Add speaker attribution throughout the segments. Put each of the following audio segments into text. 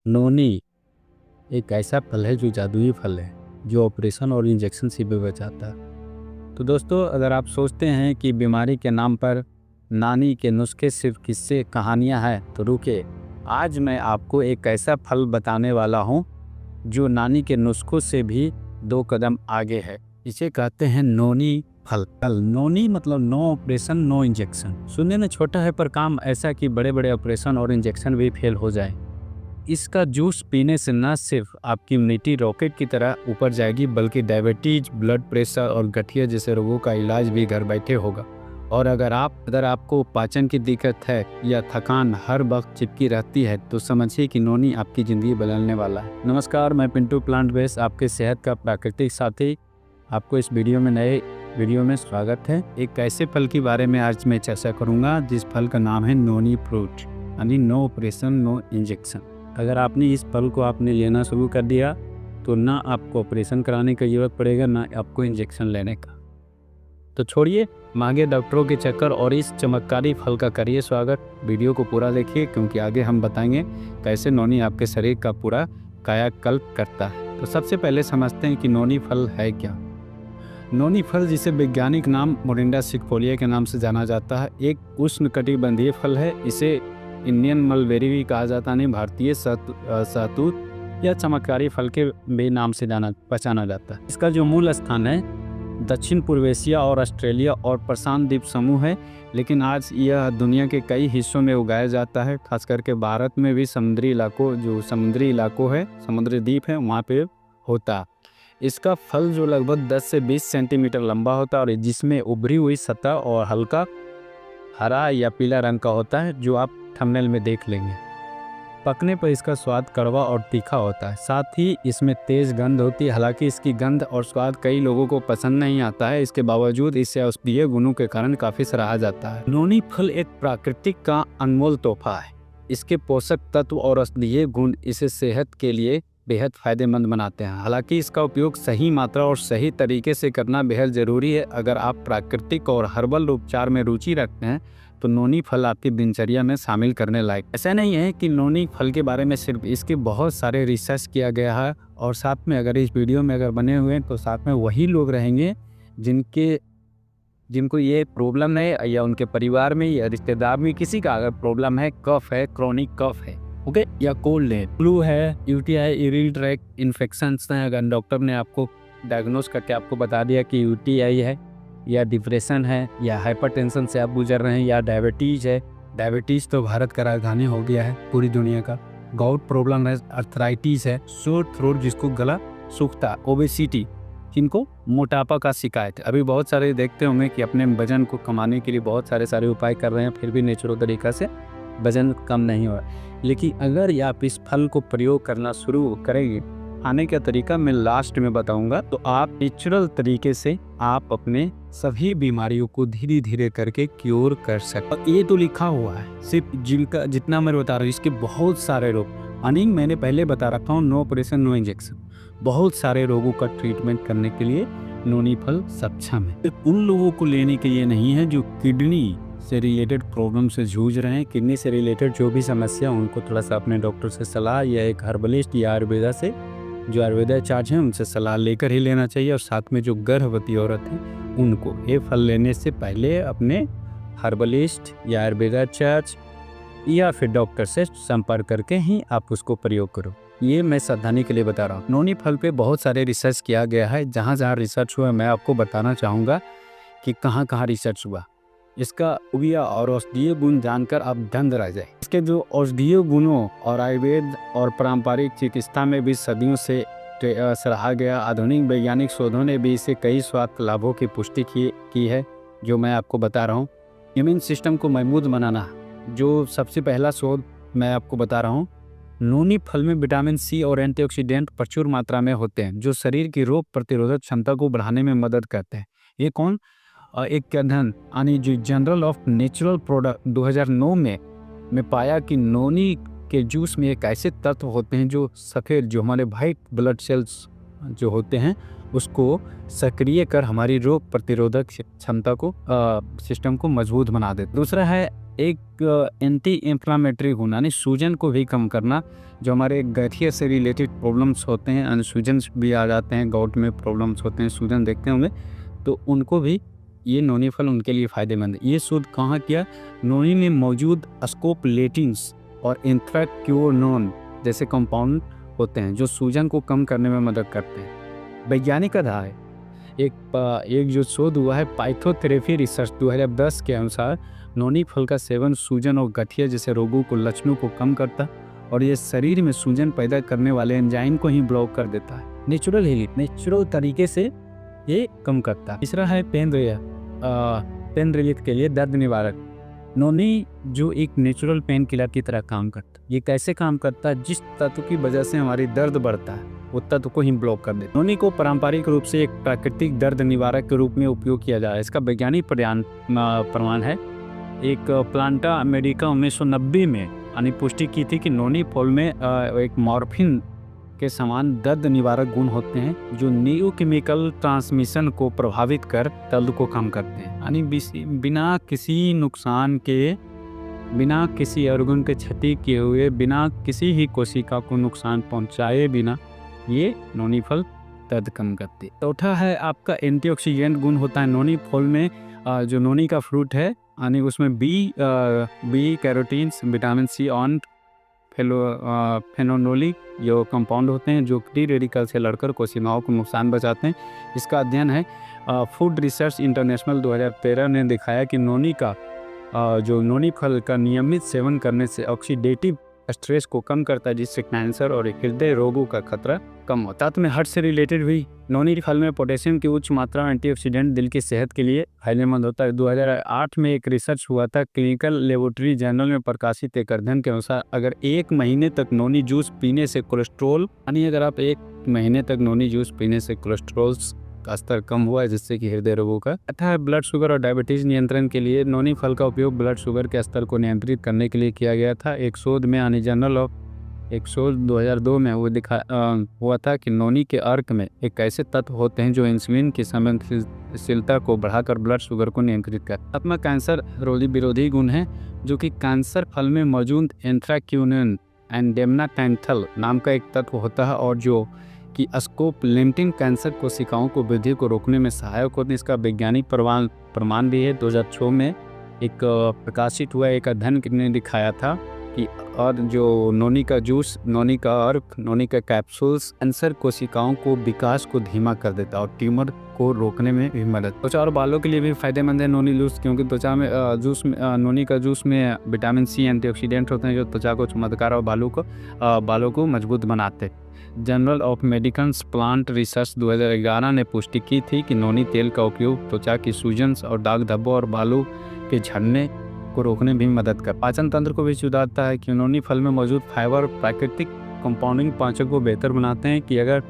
Speaker 1: नोनी एक ऐसा फल है जो जादुई फल है, जो ऑपरेशन और इंजेक्शन से भी बचाता है। तो दोस्तों, अगर आप सोचते हैं कि बीमारी के नाम पर नानी के नुस्खे सिर्फ किस्से कहानियां हैं, तो रुके, आज मैं आपको एक ऐसा फल बताने वाला हूं जो नानी के नुस्खों से भी 2 कदम आगे है। इसे कहते हैं नोनी फल। नोनी मतलब नो ऑपरेशन नो इंजेक्शन। सुनने में छोटा है, पर काम ऐसा कि बड़े बड़े ऑपरेशन और इंजेक्शन भी फेल हो जाए। इसका जूस पीने से न सिर्फ आपकी इम्यूनिटी रॉकेट की तरह ऊपर जाएगी, बल्कि डायबिटीज, ब्लड प्रेशर और गठिया जैसे रोगों का इलाज भी घर बैठे होगा। और अगर आपको पाचन की दिक्कत है या थकान हर वक्त चिपकी रहती है, तो समझिए कि नोनी आपकी ज़िंदगी बदलने वाला है। नमस्कार, मैं पिंटू प्लांट बेस, आपके सेहत का प्राकृतिक साथी। आपको इस नए वीडियो में स्वागत है। एक ऐसे फल के बारे में आज मैं चर्चा करूँगा जिस फल का नाम है नोनी फ्रूट, यानी नो ऑपरेशन नो इंजेक्शन। अगर आपने इस फल को लेना शुरू कर दिया, तो ना आपको ऑपरेशन कराने की ज़रूरत पड़ेगा, ना आपको इंजेक्शन लेने का। तो छोड़िए महंगे डॉक्टरों के चक्कर और इस चमत्कारी फल का करिए स्वागत। वीडियो को पूरा देखिए, क्योंकि आगे हम बताएंगे कैसे नोनी आपके शरीर का पूरा कायाकल्प करता है। तो सबसे पहले समझते हैं कि नोनी फल है क्या। नोनी फल, जिसे वैज्ञानिक नाम मोरिंडा सिकफोलिया के नाम से जाना जाता है, एक उष्णकटिबंधीय फल है। इसे इंडियन मलबेरी भी कहा जाता है, भारतीय सहतूत या चमत्कारी फल के भी नाम से पहचाना जाता है। इसका जो मूल स्थान है दक्षिण पूर्व एशिया और ऑस्ट्रेलिया और प्रशांत द्वीप समूह है, लेकिन आज यह दुनिया के कई हिस्सों में उगाया जाता है। खास करके भारत में भी समुद्री द्वीप है, वहाँ पे होता है। इसका फल जो लगभग 10 से 20 सेंटीमीटर लंबा होता है और जिसमें उभरी हुई सतह और हल्का हरा या पीला रंग का होता है, जो आप थंबनेल में देख लेंगे। पकने पर इसका स्वाद कड़वा और तीखा होता है, साथ ही इसमें तेज गंध होती है। हालांकि इसकी गंध और स्वाद कई लोगों को पसंद नहीं आता है, इसके बावजूद इसे औषधीय गुणों के कारण काफ़ी सराहा जाता है। नोनी फल एक प्राकृतिक का अनमोल तोहफा है। इसके पोषक तत्व और औषधीय गुण इसे सेहत के लिए बेहद फायदेमंद बनाते हैं। हालांकि इसका उपयोग सही मात्रा और सही तरीके से करना बेहद ज़रूरी है। अगर आप प्राकृतिक और हर्बल उपचार में रुचि रखते हैं, तो नोनी फल आपकी दिनचर्या में शामिल करने लायक। ऐसा नहीं है कि नोनी फल के बारे में सिर्फ, इसके बहुत सारे रिसर्च किया गया है। और साथ में अगर इस वीडियो में अगर बने हुए हैं, तो साथ में वही लोग रहेंगे जिनको ये प्रॉब्लम है, या उनके परिवार में या रिश्तेदार में किसी का अगर प्रॉब्लम है, कफ है, क्रोनिक कफ है, ओके, या कोल्ड है, फ्लू है, यूटीआई, यूरिन ट्रैक्ट इन्फेक्शंस हैं। अगर डॉक्टर ने आपको डायग्नोस करके आपको बता दिया कि यूटीआई है, या डिप्रेशन है, या हाइपरटेंशन से आप गुजर रहे हैं, या डायबिटीज़ है। डायबिटीज़ तो भारत का राजधानी हो गया है पूरी दुनिया का। गाउट प्रॉब्लम है, अर्थराइटिस है, सोर थ्रोट जिसको गला सूखता, ओबेसिटी जिनको मोटापा का शिकायत है। अभी बहुत सारे देखते होंगे कि अपने वजन को कमाने के लिए बहुत सारे उपाय कर रहे हैं, फिर भी नेचुरल तरीक़ा से वजन कम नहीं हो रहा। लेकिन अगर आप इस फल को प्रयोग करना शुरू करेंगे, खाने का तरीका मैं लास्ट में बताऊंगा, तो आप नेचुरल तरीके से आप अपने सभी बीमारियों को धीरे धीरे करके क्योर कर सकते। और ये तो लिखा हुआ है, सिर्फ जितना मैं बता रहा हूँ, इसके बहुत सारे रोग, अनिंग मैंने पहले बता रखा हूँ, नो ऑपरेशन नो इंजेक्शन, बहुत सारे रोगों का ट्रीटमेंट करने के लिए नोनी फल सक्षम है। उन लोगों को लेने के लिए नहीं है जो किडनी से रिलेटेड प्रॉब्लम से जूझ रहे हैं। किडनी से रिलेटेड जो भी समस्या, उनको थोड़ा सा अपने डॉक्टर से सलाह, या एक हर्बलिस्ट या आयुर्वेदा से, जो आयुर्वेदाचार्य हैं, उनसे सलाह लेकर ही लेना चाहिए। और साथ में जो गर्भवती औरत है, उनको ये फल लेने से पहले अपने हर्बलिस्ट या आयुर्वेदाचार्य या फिर डॉक्टर से संपर्क करके ही आप उसको प्रयोग करो। ये मैं सावधानी के लिए बता रहा हूँ। नोनी फल पे बहुत सारे रिसर्च किया गया है। जहाँ जहाँ रिसर्च हुआ, मैं आपको बताना चाहूँगा कि कहाँ कहाँ रिसर्च हुआ। इसका उपयोग और औषधीय गुण जानकर आप दंग रह जाए। इसके जो औषधीय गुणों और आयुर्वेद और पारंपरिक चिकित्सा में भी सदियों से सराहा गया। आधुनिक वैज्ञानिक शोधों ने भी इसे कई स्वास्थ्य लाभों की पुष्टि की है, जो मैं आपको बता रहा हूँ। इम्यून सिस्टम को मजबूत बनाना, जो सबसे पहला शोध मैं आपको बता रहा हूँ। नोनी फल में विटामिन सी और एंटीऑक्सीडेंट प्रचुर मात्रा में होते हैं, जो शरीर की रोग प्रतिरोधक क्षमता को बढ़ाने में मदद करते हैं। ये कौन एक अध्ययन, यानी जो जर्नल ऑफ नेचुरल प्रोडक्ट 2009 में पाया कि नोनी के जूस में एक ऐसे तत्व होते हैं जो सफ़ेद, जो हमारे वाइट ब्लड सेल्स जो होते हैं उसको सक्रिय कर हमारी रोग प्रतिरोधक क्षमता को सिस्टम को मजबूत बना देते। दूसरा है एक एंटी इंफ्लामेटरी होना, यानी सूजन को भी कम करना। जो हमारे गठिया से रिलेटेड प्रॉब्लम्स होते हैं, सूजन भी आ जाते हैं, गाउट में प्रॉब्लम्स होते हैं, सूजन देखते होंगे, तो उनको भी ये नोनी फल उनके लिए फ़ायदेमंद है। ये शोध कहाँ किया? नोनी में मौजूद स्कोपोलेटिन्स और एंथ्राक्योनोन जैसे कंपाउंड होते हैं जो सूजन को कम करने में मदद करते हैं। वैज्ञानिक आधार है एक जो शोध हुआ है पाइथोथेरेपी रिसर्च 2010 के अनुसार नोनी फल का सेवन सूजन और गठिया जैसे रोगों को लक्षणों को कम करता और ये शरीर में सूजन पैदा करने वाले एंजाइम को ही ब्लॉक कर देता है। नेचुरल तरीके से ये कम करता है। तीसरा है पेन रिलीफ के लिए दर्द निवारक। नोनी जो एक नेचुरल पेन किलर की तरह काम करता है। ये कैसे काम करता है? जिस तत्व की वजह से हमारी दर्द बढ़ता है वो तत्व को ही ब्लॉक कर देता है। नोनी को पारंपरिक रूप से एक प्राकृतिक दर्द निवारक के रूप में उपयोग किया जा रहा है। इसका वैज्ञानिक प्रमाण है। एक प्लांटा अमेरिका 1990 में यानी पुष्टि की थी कि नोनी फल में एक मॉर्फिन के समान दर्द निवारक गुण होते हैं जो न्यूरोकेमिकल ट्रांसमिशन को प्रभावित कर दर्द को कम करते हैं। यानी बिना किसी नुकसान के, बिना किसी ऑर्गन के क्षति किए हुए, बिना किसी ही कोशिका को नुकसान पहुंचाए बिना ये नोनी फल दर्द कम करते। चौथा है आपका एंटीऑक्सीडेंट गुण होता है नोनी फल में। जो नोनी का फ्रूट है यानी उसमें बी कैरोटीन्स, विटामिन सी और फेनोलिक जो कंपाउंड होते हैं जो फ्री रेडिकल से लड़कर कोशिकाओं को नुकसान बचाते हैं। इसका अध्ययन है फूड रिसर्च इंटरनेशनल 2013 ने दिखाया कि नोनी फल का नियमित सेवन करने से ऑक्सीडेटिव स्ट्रेस को कम करता है जिससे कैंसर और हृदय रोगों का खतरा कम होता है। तो में हार्ट से रिलेटेड हुई नोनी फल में पोटेशियम की उच्च मात्रा एंटीऑक्सीडेंट दिल की सेहत के लिए फायदेमंद होता है। 2008 में एक रिसर्च हुआ था क्लिनिकल लेबोरेटरी जर्नल में प्रकाशित एक अध्ययन के अनुसार अगर 1 महीने तक नोनी जूस पीने से कोलेस्ट्रॉल, यानी अगर आप 1 महीने तक नोनी जूस पीने से कोलेस्ट्रॉल का स्तर कम हुआ है जिससे कि हृदय रोगों का है। ब्लड शुगर और डायबिटीज नियंत्रण के लिए नोनी फल का उपयोग ब्लड शुगर के स्तर को नियंत्रित करने के लिए किया गया था। एक शोध में यानी जर्नल ऑफ एक शोध 2002 में वो हुआ था कि नोनी के अर्क में एक ऐसे तत्व होते हैं जो इंसुलिन की संवेदनशीलता को बढ़ाकर ब्लड शुगर को नियंत्रित करता है। कैंसर विरोधी गुण है जो कि कैंसर फल में मौजूद एंथ्राक्योनिन एंड डेमनाटेंथल नाम का एक तत्व होता है और जो कि स्कोपोलेटिन कैंसर कोशिकाओं को वृद्धि को रोकने में सहायक होते हैं। इसका वैज्ञानिक प्रमाण भी है। 2006 में एक प्रकाशित हुआ एक अध्ययन ने दिखाया था कि और जो नोनी का जूस, नोनी का अर्क, नोनी का कैप्सूल्स कैंसर कोशिकाओं को विकास को धीमा कर देता है और ट्यूमर को रोकने में भी मदद। त्वचा और बालों के लिए भी फायदेमंद है नोनी जूस, क्योंकि त्वचा में नोनी का जूस में विटामिन सी एंटीऑक्सीडेंट होते हैं जो त्वचा को चमकदार और बालों को मजबूत बनाते हैं। Journal of medical plant research 2011 ने पुष्टि की थी कि नोनी तेल का उपयोग त्वचा की सूजन और दाग धब्बों और बालों के झड़ने को रोकने में भी मदद कर पाचन तंत्र को भी सुधारता है। कि नोनी फल में मौजूद फाइबर प्राकृतिक कंपाउंडिंग पाचन को बेहतर बनाते हैं। कि अगर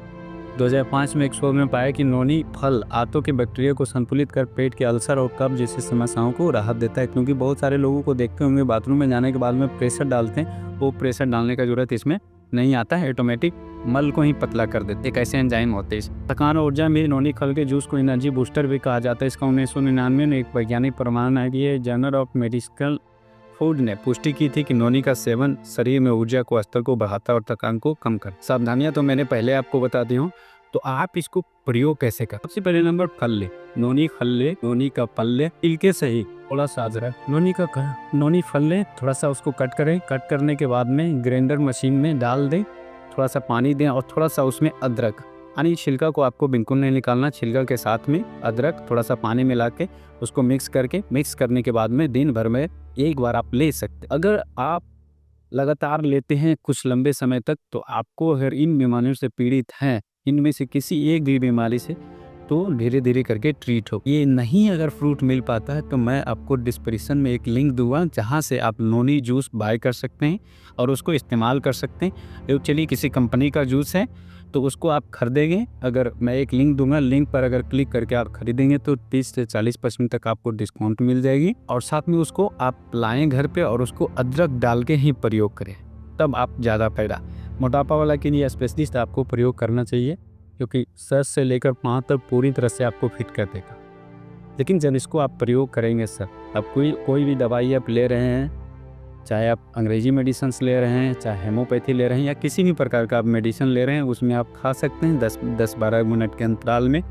Speaker 1: 2005 में एक शोध में पाया कि नोनी फल आंतों के बैक्टीरिया को संतुलित कर पेट के अल्सर और कब्ज जैसी समस्याओं को राहत देता है। क्योंकि बहुत सारे लोगों को देखते होंगे बाथरूम में जाने के बाद में प्रेशर डालते हैं, वो प्रेशर डालने का जरूरत इसमें नहीं आता है, ऑटोमेटिक मल को ही पतला कर देते। एक ऐसे एंजाइम होते हैं। थकान और ऊर्जा में नोनी फल के जूस को एनर्जी बूस्टर भी कहा जाता है। इसका 1999 में एक वैज्ञानिक प्रमाण है कि ये जर्नल ऑफ मेडिकल फूड ने पुष्टि की थी कि नोनी का सेवन शरीर में ऊर्जा को स्तर को बढ़ाता और थकान को कम कर। सावधानियां तो मैंने पहले आपको बता दी हूँ, तो आप इसको प्रयोग कैसे करें। सबसे पहले नंबर फल ले, नोनी फल ले, नोनी का फल ले, छिलके सही थोड़ा सा अदरक, नोनी फल ले, थोड़ा सा उसको कट करें। कट करने के बाद में ग्राइंडर मशीन में डाल दें, थोड़ा सा पानी दें और थोड़ा सा उसमें अदरक, यानी छिलका को आपको बिल्कुल नहीं निकालना, छिलका के साथ में अदरक थोड़ा सा पानी मिला के उसको मिक्स करने के बाद में दिन भर में एक बार आप ले सकते। अगर आप लगातार लेते हैं कुछ लंबे समय तक तो आपको अगर इन बीमारियों से पीड़ित हैं, इनमें से किसी एक भी बीमारी से, तो धीरे धीरे करके ट्रीट हो। ये नहीं अगर फ्रूट मिल पाता है तो मैं आपको डिस्क्रिप्शन में एक लिंक दूंगा जहाँ से आप नोनी जूस बाय कर सकते हैं और उसको इस्तेमाल कर सकते हैं। चलिए किसी कंपनी का जूस है तो उसको आप खरीदेंगे, अगर मैं एक लिंक दूंगा, लिंक पर अगर क्लिक करके आप खरीदेंगे तो 30 से 40% तक आपको डिस्काउंट मिल जाएगी। और साथ में उसको आप लाएँ घर पे और उसको अदरक डाल के ही प्रयोग करें, तब आप ज़्यादा फायदा। मोटापा वाला के लिए स्पेशलिस्ट आपको प्रयोग करना चाहिए। क्योंकि सर से लेकर पाँव तक पूरी तरह से आपको फिट कर देगा। लेकिन जब इसको आप प्रयोग करेंगे सर, अब कोई भी दवाई आप ले रहे हैं, चाहे आप अंग्रेजी मेडिसिन्स ले रहे हैं, चाहे हेमोपैथी ले रहे हैं, या किसी भी प्रकार का आप मेडिसिन ले रहे हैं, उसमें आप खा सकते हैं 10-12 मिनट के अंतराल में।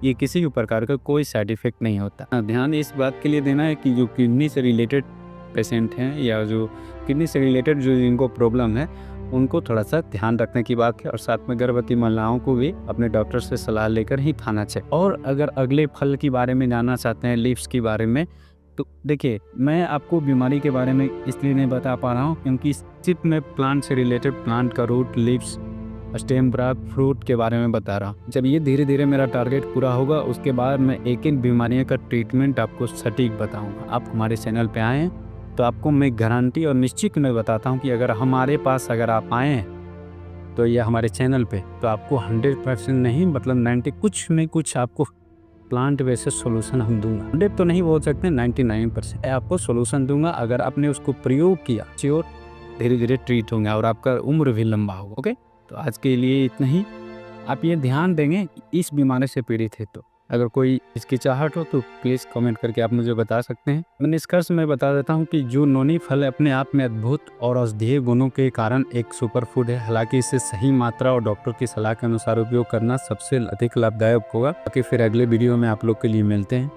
Speaker 1: ये किसी भी प्रकार का कोई साइड इफ़ेक्ट नहीं होता। ध्यान इस बात के लिए देना है कि जो किडनी से रिलेटेड पेशेंट हैं या जो किडनी से रिलेटेड जो जिनको प्रॉब्लम है, उनको थोड़ा सा ध्यान रखने की बात है। और साथ में गर्भवती महिलाओं को भी अपने डॉक्टर से सलाह लेकर ही खाना चाहिए। और अगर अगले फल के बारे में जानना चाहते हैं, लीव्स के बारे में, तो देखिए मैं आपको बीमारी के बारे में इसलिए नहीं बता पा रहा हूँ क्योंकि सिर्फ मैं प्लांट से रिलेटेड, प्लांट का root, leaves, stem, branch, fruit के बारे में बता रहा हूँ। जब ये धीरे धीरे मेरा टारगेट पूरा होगा, उसके बाद मैं एक एक बीमारियों का ट्रीटमेंट आपको सटीक बताऊँगा। आप हमारे चैनल पर आएँ तो आपको मैं गारंटी और निश्चित में बताता हूँ कि अगर हमारे पास अगर आप आए हैं तो यह हमारे चैनल पे, तो आपको 100% नहीं, मतलब 90 कुछ में कुछ आपको प्लांट बेसिस सोल्यूशन हम दूंगा। 100 तो नहीं बोल सकते, 99% आपको सोल्यूशन दूंगा। अगर आपने उसको प्रयोग किया, श्योर धीरे धीरे ट्रीट होंगे और आपका उम्र भी लंबा होगा। ओके, तो आज के लिए इतना ही। आप ये ध्यान देंगे इस बीमारी से पीड़ित है तो अगर कोई हिचकिचाहट हो तो प्लीज़ कमेंट करके आप मुझे बता सकते हैं। मैं निष्कर्ष में बता देता हूं कि जो नोनी फल अपने आप में अद्भुत और औषधीय गुणों के कारण एक सुपर फूड है। हालांकि इसे सही मात्रा और डॉक्टर की सलाह के अनुसार उपयोग करना सबसे अधिक लाभदायक होगा। बाकी फिर अगले वीडियो में आप लोग के लिए मिलते हैं।